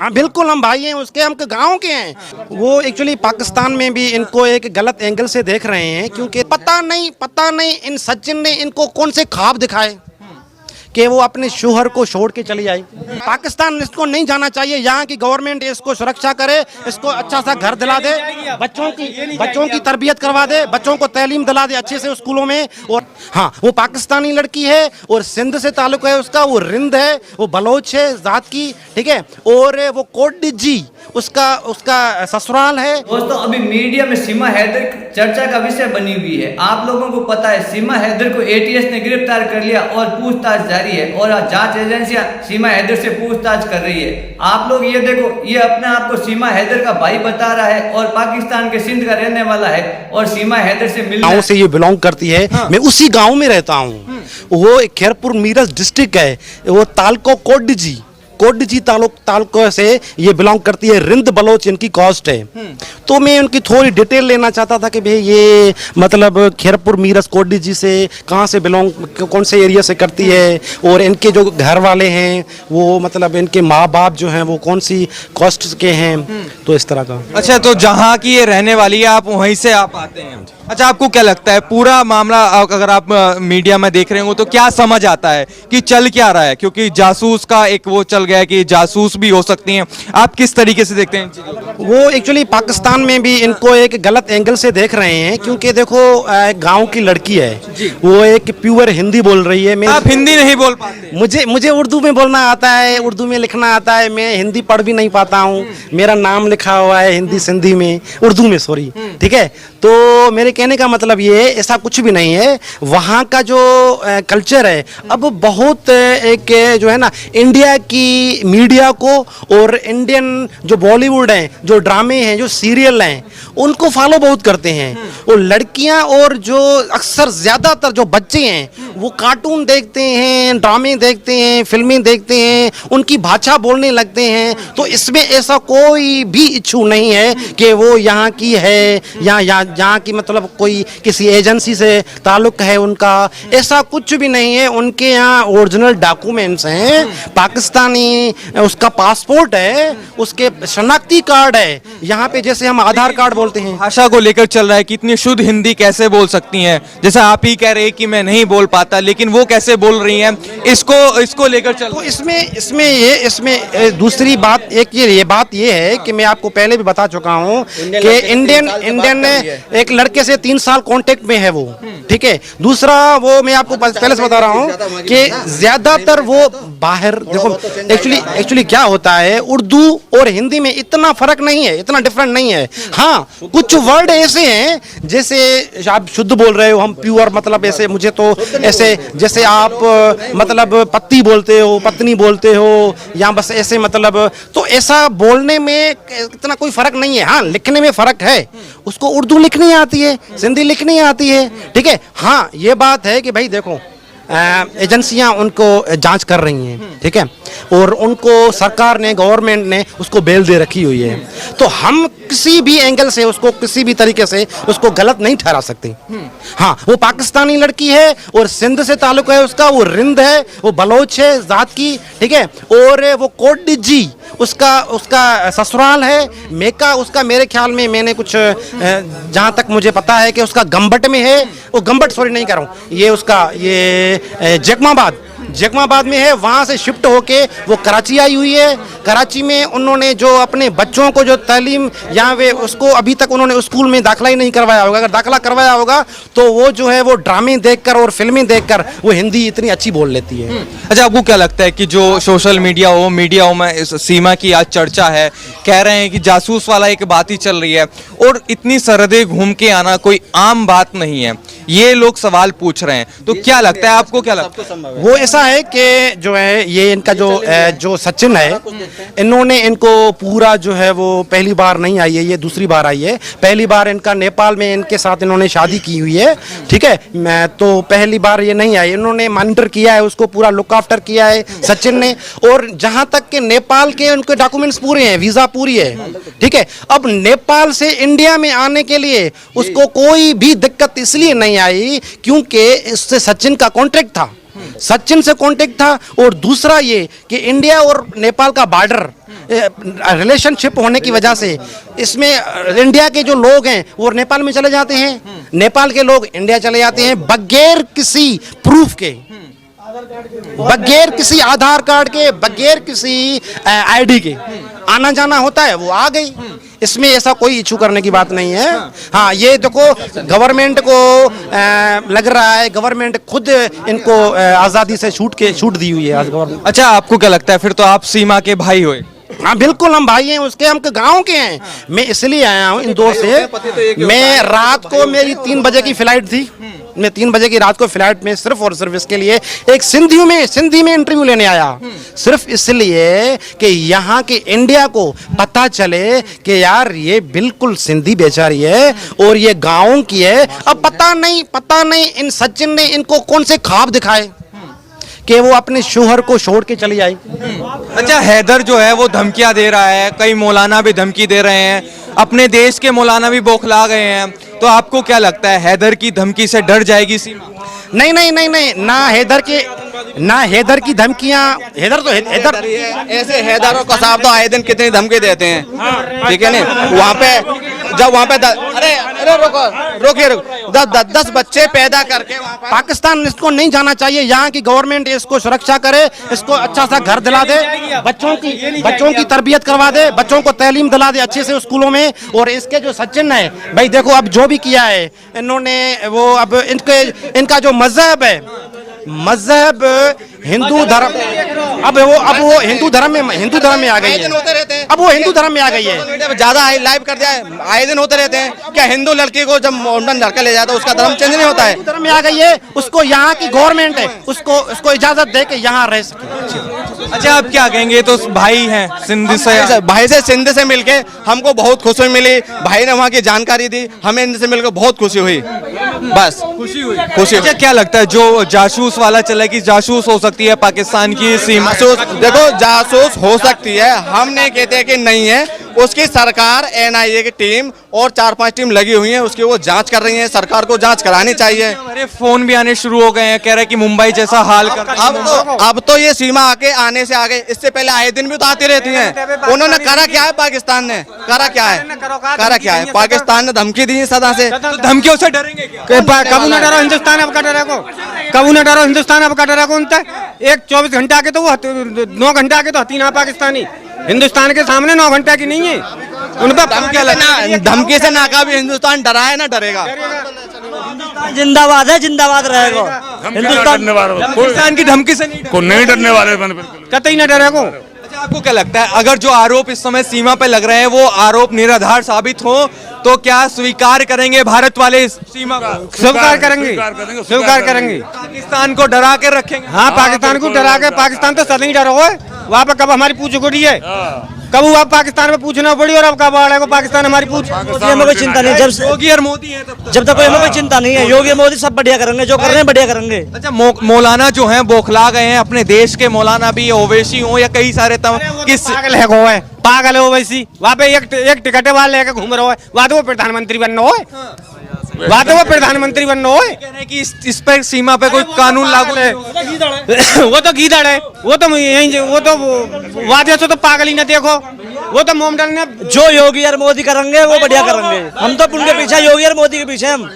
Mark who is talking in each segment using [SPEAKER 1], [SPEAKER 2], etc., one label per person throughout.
[SPEAKER 1] हाँ बिल्कुल, हम भाई हैं उसके, हम गांव के हैं। वो एक्चुअली पाकिस्तान में भी इनको एक गलत एंगल से देख रहे हैं, क्योंकि पता नहीं इन सचिन ने इनको कौन से ख्वाब दिखाए कि वो अपने शोहर को छोड़ के चली आई। पाकिस्तान इसको नहीं जाना चाहिए। यहाँ की गवर्नमेंट इसको सुरक्षा करे, इसको अच्छा सा घर दिला दे, बच्चों की तरबियत करवा दे, बच्चों को तालीम दिला दे अच्छे से स्कूलों में। और हाँ, वो पाकिस्तानी लड़की है और सिंध से ताल्लुक है उसका, वो रिंद है, वो बलोच है जात की, ठीक है। और वो कोटडिजी उसका ससुराल है।
[SPEAKER 2] दोस्तों, अभी मीडिया में सीमा हैदर चर्चा का विषय बनी हुई है। आप लोगों को पता है सीमा हैदर को एटीएस ने गिरफ्तार कर लिया और पूछताछ जारी है और जांच एजेंसियां सीमा हैदर से पूछताछ कर रही है। आप लोग ये देखो, ये अपने आप को सीमा हैदर का भाई बता रहा है और पाकिस्तान के सिंध का रहने वाला है और सीमा हैदर से
[SPEAKER 1] गाँव से ये बिलोंग करती है। हाँ। मैं उसी गाँव में रहता हूँ। वो खैरपुर मीरज डिस्ट्रिक्ट है। वो तालको कोटडिजी तालुका से ये बिलोंग करती है। रिंद बलोच इनकी कास्ट है। तो मैं उनकी थोड़ी डिटेल लेना चाहता था कि भाई ये मतलब खैरपुर मीरज कोटडिजी से कहाँ से बिलोंग, कौन से एरिया से करती है, और इनके जो घर वाले हैं वो मतलब इनके माँ बाप जो हैं वो कौन सी कास्ट के हैं। तो इस तरह का।
[SPEAKER 3] अच्छा, तो जहाँ की ये रहने वाली है आप वहीं से आप आते हैं। अच्छा, आपको क्या लगता है पूरा मामला अगर आप मीडिया में देख रहे हो तो क्या समझ आता है कि चल क्या रहा है? क्योंकि जासूस का एक वो चल गया कि जासूस भी हो सकती हैं। आप किस तरीके से देखते हैं?
[SPEAKER 1] वो एक्चुअली पाकिस्तान में भी इनको एक गलत एंगल से देख रहे हैं, क्योंकि देखो गांव की लड़की है, वो एक प्योर हिंदी बोल रही है।
[SPEAKER 3] आप हिंदी नहीं बोल पाते?
[SPEAKER 1] मुझे उर्दू में बोलना आता है, उर्दू में लिखना आता है। मैं हिंदी पढ़ भी नहीं पाता हूँ। मेरा नाम लिखा हुआ है हिंदी सिंधी में, उर्दू में, सॉरी, ठीक है। तो मेरे कहने का मतलब ये है, ऐसा कुछ भी नहीं है। वहाँ का जो कल्चर है अब बहुत एक जो है ना, इंडिया की मीडिया को और इंडियन जो बॉलीवुड हैं, जो ड्रामे हैं, जो सीरियल हैं, उनको फॉलो बहुत करते हैं। और लड़कियां और जो अक्सर ज़्यादातर जो बच्चे हैं वो कार्टून देखते हैं, ड्रामे देखते हैं, फिल्में देखते हैं, उनकी भाषा बोलने लगते हैं। तो इसमें ऐसा कोई भी इशू नहीं है कि वो यहाँ की है या यहाँ की मतलब कोई किसी एजेंसी से ताल्लुक है उनका, ऐसा कुछ भी नहीं है। उनके यहाँ ओरिजिनल डॉक्यूमेंट्स हैं, पाकिस्तानी उसका पासपोर्ट है, उसके शनाख्ती कार्ड है। यहाँ पे जैसे हम आधार कार्ड बोलते हैं।
[SPEAKER 3] भाषा को लेकर चल रहा है कि इतनी शुद्ध हिंदी कैसे बोल सकती हैं? जैसा आप ही कह रहे हैं कि मैं नहीं बोल पाता, लेकिन वो कैसे बोल रही हैं? इसको लेकर चल।
[SPEAKER 1] तो इसमें दूसरी बात ये बात ये है कि मैं आपको पहले भी बता चुका हूँ कि इंडियन एक लड़के से 3 साल कांटेक्ट में है वो, ठीक है। दूसरा, वो मैं आपको पहले से बता रहा हूँ कि ज्यादातर वो बाहर देखो, एक्चुअली क्या होता है, उर्दू और हिंदी में इतना फर्क नहीं है, इतना डिफरेंट नहीं है। हाँ, कुछ वर्ड ऐसे हैं जैसे आप शुद्ध बोल रहे हो, हम प्योर मतलब ऐसे, मुझे तो ऐसे जैसे आप मतलब पत्ती बोलते हो, पत्नी बोलते हो, या बस ऐसे मतलब, तो ऐसा बोलने में इतना कोई फर्क नहीं है। हाँ, लिखने में फर्क है। उसको उर्दू लिखनी आती है, सिंधी लिखनी आती है, ठीक है। हाँ, ये बात है कि भाई देखो, एजेंसियां उनको जांच कर रही हैं, ठीक है, और उनको सरकार ने, गवर्नमेंट ने उसको बेल दे रखी हुई है। तो हम किसी भी एंगल से उसको, किसी भी तरीके से उसको गलत नहीं ठहरा सकते। हाँ, वो पाकिस्तानी लड़की है और सिंध से ताल्लुक है उसका, वो रिंद है, वो बलोच है जात की, ठीक है। और वो कोटडिजी उसका ससुराल है। मेका उसका, मेरे ख्याल में, मैंने कुछ जहाँ तक मुझे पता है कि उसका गंबट में है। वो गंबट, सॉरी नहीं कर रहा हूँ, ये उसका ये जैकमाबाद में है। वहाँ से शिफ्ट होके वो कराची आई हुई है। कराची में उन्होंने जो अपने बच्चों को जो तालीम, यहाँ वे उसको अभी तक उन्होंने स्कूल में दाखिला ही नहीं करवाया होगा। अगर दाखिला करवाया होगा तो वो जो है वो ड्रामे देखकर और फिल्में देखकर वो हिंदी इतनी अच्छी बोल लेती है।
[SPEAKER 3] अच्छा, आपको क्या लगता है कि जो सोशल मीडिया में सीमा की आज चर्चा है, कह रहे हैं कि जासूस वाला एक बात ही चल रही है और इतनी सरहदें घूम के आना कोई आम बात नहीं है, ये लोग सवाल पूछ रहे हैं। तो क्या लगता है आपको, क्या लगता है?
[SPEAKER 1] वो ऐसा है कि जो है ये इनका जो सचिन है, इन्होंने इनको पूरा जो है वो पहली बार नहीं आई है, ये दूसरी बार आई है। पहली बार इनका नेपाल में इनके साथ इन्होंने शादी की हुई है, ठीक है। मैं तो पहली बार ये नहीं आई, इन्होंने मॉनिटर किया है उसको, पूरा लुक आफ्टर किया है सचिन ने। और जहां तक के नेपाल के उनके डॉक्यूमेंट्स पूरे हैं, वीजा पूरी है, ठीक है। अब नेपाल से इंडिया में आने के लिए उसको कोई भी दिक्कत इसलिए नहीं आई क्योंकि इससे सचिन का कॉन्ट्रैक्ट था। सचिन से कांटेक्ट था, और दूसरा ये कि इंडिया और नेपाल का बॉर्डर रिलेशनशिप होने की वजह से इसमें इंडिया के जो लोग हैं वो नेपाल में चले जाते हैं, नेपाल के लोग इंडिया चले जाते हैं बगैर किसी प्रूफ के, बगैर किसी आधार कार्ड के, बगैर किसी आईडी के आना जाना होता है, वो आ गई। इसमें ऐसा कोई इशू करने की बात नहीं है। हाँ, ये देखो गवर्नमेंट को लग रहा है, गवर्नमेंट खुद इनको आज़ादी से छूट दी हुई है आज गवर्नमेंट।
[SPEAKER 3] अच्छा, आपको क्या लगता है फिर तो आप सीमा के भाई हुए?
[SPEAKER 1] हाँ बिल्कुल, हम भाई हैं उसके, हम गांव के हैं। मैं इसलिए आया हूँ इंदौर से। मैं रात को, मेरी 3 बजे की फ्लाइट थी, मैं 3 बजे की रात को फ्लाइट में सिर्फ और सिर्फ इसके लिए एक सिंधी में इंटरव्यू लेने आया, सिर्फ इसलिए कि यहाँ के इंडिया को पता चले कि यार ये बिल्कुल सिंधी बेचारी है और ये गाँव की है। अब पता नहीं इन सचिन ने इनको कौन से ख्वाब दिखाए कि वो अपने शोहर को छोड़ के चली आई।
[SPEAKER 3] अच्छा, हैदर जो है वो धमकियां दे रहा है, कई मौलाना भी धमकी दे रहे हैं, अपने देश के मौलाना भी बौखला गए हैं, तो आपको क्या लगता है हैदर की धमकी से डर जाएगी सीमा?
[SPEAKER 1] नहीं, ना हैदर की धमकियां, हैदर
[SPEAKER 4] ऐसे हैदर और कसाब तो आए दिन कितनी धमकी देते हैं, ठीक है ना। वहाँ पे जब वहाँ पे अरे रोकिए 10 बच्चे पैदा करके
[SPEAKER 1] पाकिस्तान इसको नहीं जाना चाहिए। यहाँ की गवर्नमेंट इसको सुरक्षा करे, इसको अच्छा सा घर दिला दे, बच्चों की तरबियत करवा दे, बच्चों को तालीम दिला दे अच्छे से स्कूलों में। और इसके जो सचिन है भाई, देखो अब जो भी किया है इन्होंने, वो अब इनका जो मजहब है, मजहब हिंदू धर्म, अब वो हिंदू धर्म में आ गई है। अब वो हिंदू धर्म में आ गई है।
[SPEAKER 4] ज्यादा लाइव कर दिया है, आए दिन होते रहते हैं। क्या हिंदू लड़की को जब मॉडर्न लड़का ले जाता है उसका धर्म चेंज नहीं होता है?
[SPEAKER 1] हिंदू धर्म में आ गई है, उसको यहाँ की गवर्नमेंट है उसको इजाजत दे के यहाँ रह सके।
[SPEAKER 3] अच्छा, आप क्या कहेंगे? तो भाई हैं सिंध से,
[SPEAKER 4] भाई से सिंध से मिलके हमको बहुत खुशी मिली, भाई ने वहाँ की जानकारी दी, हमें इनसे मिलकर बहुत खुशी हुई, बस खुशी हुई।
[SPEAKER 3] अच्छा, क्या लगता है जो जासूस वाला चला कि जासूस हो सकती है पाकिस्तान की सीमा?
[SPEAKER 4] देखो जासूस हो सकती है, हम नहीं कहते कि नहीं है। उसकी सरकार NIA की टीम और 4-5 टीम लगी हुई है, उसकी वो जांच कर रही है, सरकार को जांच करानी चाहिए।
[SPEAKER 3] हमारे फोन भी आने शुरू हो गए हैं, कह रहे हैं कि मुंबई जैसा हाल कर।
[SPEAKER 4] अब तो ये सीमा आके आने से आगे, इससे पहले आए दिन भी तो आती रहती हैं। उन्होंने करा क्या है? पाकिस्तान ने करा क्या है? पाकिस्तान ने धमकी दी है सदा से।
[SPEAKER 3] तो धमकियों से डरेंगे क्या?
[SPEAKER 5] कबू न डरो हिंदुस्तान अब का डरे को, कबू न डरो हिंदुस्तान अब का डरे को। उनते एक 24 घंटा के तो वो 9 घंटा के तो हतीना पाकिस्तानी, हिंदुस्तान के सामने 9 घंटा की नहीं है। उन पर
[SPEAKER 4] धमकी से नाका भी हिंदुस्तान डरा है ना डरेगा।
[SPEAKER 6] जिंदाबाद है, जिंदाबाद रहेगा
[SPEAKER 3] पाकिस्तान की धमकी से नहीं
[SPEAKER 7] डरने वाले
[SPEAKER 5] कतई न डरे को।
[SPEAKER 3] अच्छा, आपको क्या लगता है अगर जो आरोप इस समय सीमा पे लग रहे हैं वो आरोप निराधार साबित हो तो क्या स्वीकार करेंगे भारत वाले इस सीमा को?
[SPEAKER 5] स्वीकार करेंगे।
[SPEAKER 3] पाकिस्तान को डरा के रखेंगे?
[SPEAKER 5] हाँ, पाकिस्तान को डरा के, पाकिस्तान तो सदा ही डरा हुआ है। वहाँ पे कब हमारी पूछ उड़ी है, कब आप पाकिस्तान में पूछना पड़ी, और अब कब आ रहा है पाकिस्तान हमारी पूछ।
[SPEAKER 6] हमें कोई चिंता नहीं,
[SPEAKER 3] योगी और मोदी है
[SPEAKER 6] जब तक हमें कोई चिंता नहीं है। योगी मोदी सब बढ़िया करेंगे, जो कर रहे हैं बढ़िया करेंगे।
[SPEAKER 3] अच्छा, मौलाना जो हैं बौखला गए हैं, अपने देश के मौलाना भी ओवैसी हो या कई सारे
[SPEAKER 5] किस पागल है वो, है पागल है ओवैसी। वहाँ पे एक टिकट वाले लेके घूम रहा है, वहाँ तो वो प्रधानमंत्री बनना हो, वहाँ तो वो प्रधानमंत्री बनना हो।
[SPEAKER 3] कह रहे हैं कि इस पे सीमा पे कोई कानून लागू है।
[SPEAKER 5] वो तो गीदड़ है, वो तो यही, वो तो वादे से तो पागल ही न देखो, वो तो मोमडल ने
[SPEAKER 6] जो योगी और मोदी करेंगे वो बढ़िया करेंगे। हम तो उनके पीछे, योगी और मोदी के पीछे हम।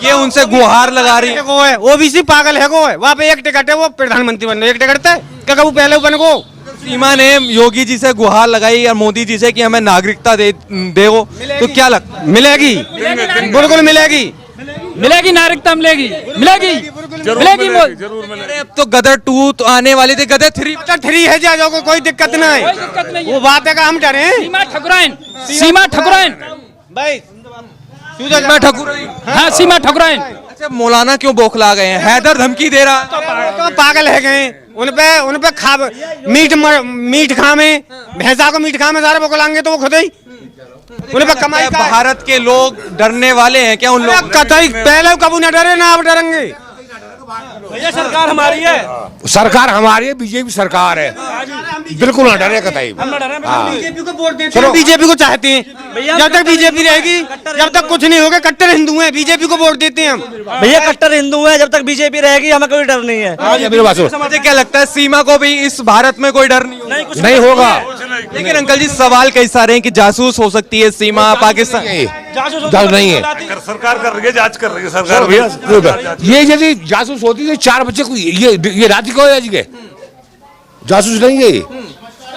[SPEAKER 3] ये उनसे गुहार लगा रही है।
[SPEAKER 5] वो है ओबीसी पागल है वो है। वहाँ पे एक टिकट है, वो प्रधानमंत्री बनना, एक टिकट है क्या कबू पहले बन गो।
[SPEAKER 3] सीमा ने योगी जी से गुहार लगाई और मोदी जी से कि हमें नागरिकता दे तो क्या लगता?
[SPEAKER 5] मिलेगी, बिल्कुल मिलेगी,
[SPEAKER 8] नागरिकता मिलेगी।
[SPEAKER 3] अब तो गदर 2 तो आने वाली थी, गदर
[SPEAKER 5] 3 है, जाओ को कोई दिक्कत ना है। वो बात है कि हम डरे
[SPEAKER 8] सीमा ठकुराइन
[SPEAKER 5] भाई,
[SPEAKER 8] हाँ, सीमा ठकुराइन।
[SPEAKER 3] अच्छा, मौलाना क्यों बौखला गए हैं? हैदर धमकी दे रहा
[SPEAKER 5] तो पागल है गए। उन पे खा मीट खामे, भैंसा को मीट खामे सारे बकलाएंगे तो वो खुद ही उन पे कमाई।
[SPEAKER 3] भारत के लोग डरने वाले हैं क्या उन लोग?
[SPEAKER 5] कतई पहले कबू न डरे ना अब डरेंगे।
[SPEAKER 6] भैया सरकार हमारी है,
[SPEAKER 7] सरकार हमारी है, बीजेपी सरकार है, बिल्कुल ना डरे कतई।
[SPEAKER 5] बीजेपी को वोट देते हैं, बीजेपी को चाहते हैं। जब तक बीजेपी रहेगी, जब तक कुछ नहीं होगा, कट्टर हिंदू हैं, बीजेपी को वोट देते हैं हम।
[SPEAKER 6] भैया कट्टर हिंदू है, जब तक बीजेपी रहेगी हमें कोई डर नहीं है।
[SPEAKER 3] मुझे क्या लगता है सीमा को भी इस भारत में कोई डर नहीं होगा?
[SPEAKER 7] नहीं होगा।
[SPEAKER 3] लेकिन अंकल जी सवाल कई सारे हैं कि जासूस हो सकती है सीमा पाकिस्तान।
[SPEAKER 7] डर नहीं है,
[SPEAKER 9] सरकार कर रही है, जांच कर रही है सरकार भैया।
[SPEAKER 7] ये यदि जासूस होती तो 4 बच्चे को ये रात को आज के जासूस नहीं है।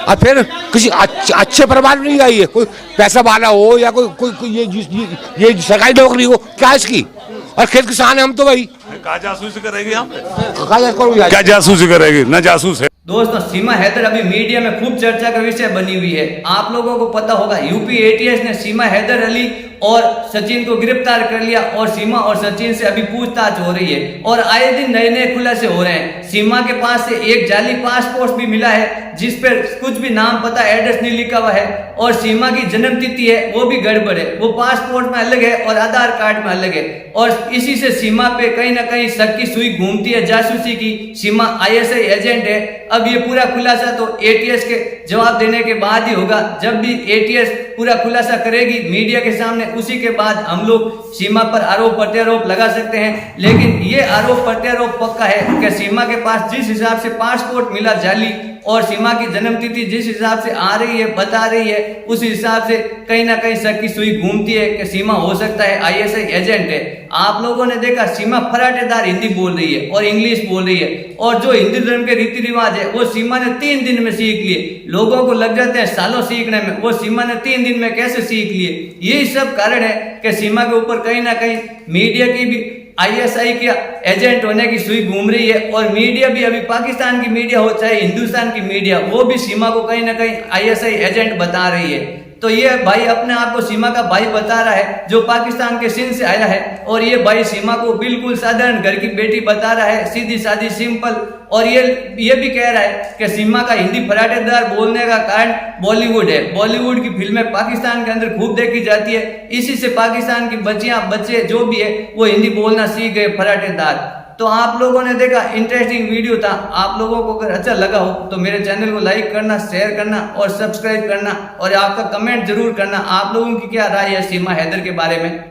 [SPEAKER 7] और फिर किसी अच्छे परिवार में नहीं आई है, कोई पैसा वाला हो या कोई ये सरकारी नौकरी हो, क्या इसकी। और खेत किसान है हम तो भाई,
[SPEAKER 9] क्या जासूसी करेगी हम?
[SPEAKER 7] क्या
[SPEAKER 9] जासूसी करेगी? न जासूस है।
[SPEAKER 2] दोस्तों, सीमा हैदर अभी मीडिया में खूब चर्चा का विषय बनी हुई है। आप लोगों को पता होगा यूपी एटीएस ने सीमा हैदर अली और सचिन को गिरफ्तार कर लिया और सीमा और सचिन से अभी पूछताछ हो रही है और आए दिन नए नए खुलासे हो रहे हैं। सीमा के पास से एक जाली पासपोर्ट भी मिला है जिस पर कुछ भी नाम पता एड्रेस नहीं लिखा हुआ है और सीमा की जन्म तिथि है वो भी गड़बड़ है, वो पासपोर्ट में अलग है और आधार कार्ड में अलग है। और इसी से सीमा पे कहीं ना कहीं शक की सुई घूमती है जासूसी की। सीमा आईएसआई एजेंट है। अब ये पूरा खुलासा तो एटीएस के जवाब देने के बाद ही होगा। जब भी एटीएस पूरा खुलासा करेगी मीडिया के सामने, उसी के बाद हम लोग सीमा पर आरोप प्रत्यारोप लगा सकते हैं। लेकिन ये आरोप प्रत्यारोप पक्का है कि सीमा के पास जिस हिसाब से पासपोर्ट मिला जाली और सीमा की जन्मतिथि जिस हिसाब से आ रही है बता रही है, उस हिसाब से कहीं ना कहीं शक की सुई घूमती है कि सीमा हो सकता है आईएसआई एजेंट है। आप लोगों ने देखा सीमा फराटेदार हिंदी बोल रही है और इंग्लिश बोल रही है और जो हिंदू धर्म के रीति रिवाज है वो सीमा ने 3 दिन में सीख लिए। लोगों को लग जाते हैं सालों सीखने में, वो सीमा ने 3 दिन में कैसे सीख लिए। यही सब कारण है कि सीमा के ऊपर कहीं ना कहीं मीडिया की भी आईएसआई के एजेंट होने की सुई घूम रही है। और मीडिया भी अभी पाकिस्तान की मीडिया हो चाहे हिंदुस्तान की मीडिया, वो भी सीमा को कहीं ना कहीं आईएसआई एजेंट बता रही है। तो ये भाई अपने आप को सीमा का भाई बता रहा है जो पाकिस्तान के सिंध से आया है और ये भाई सीमा को बिल्कुल साधारण घर की बेटी बता रहा है, सीधी सादी सिंपल। और ये भी कह रहा है कि सीमा का हिंदी फराटेदार बोलने का कारण बॉलीवुड है। बॉलीवुड की फिल्में पाकिस्तान के अंदर खूब देखी जाती है, इसी से पाकिस्तान की बच्चियां बच्चे जो भी है वो हिंदी बोलना सीख गए फराटेदार। तो आप लोगों ने देखा इंटरेस्टिंग वीडियो था। आप लोगों को अगर अच्छा लगा हो तो मेरे चैनल को लाइक करना, शेयर करना और सब्सक्राइब करना और आपका कमेंट जरूर करना। आप लोगों की क्या राय है सीमा हैदर के बारे में।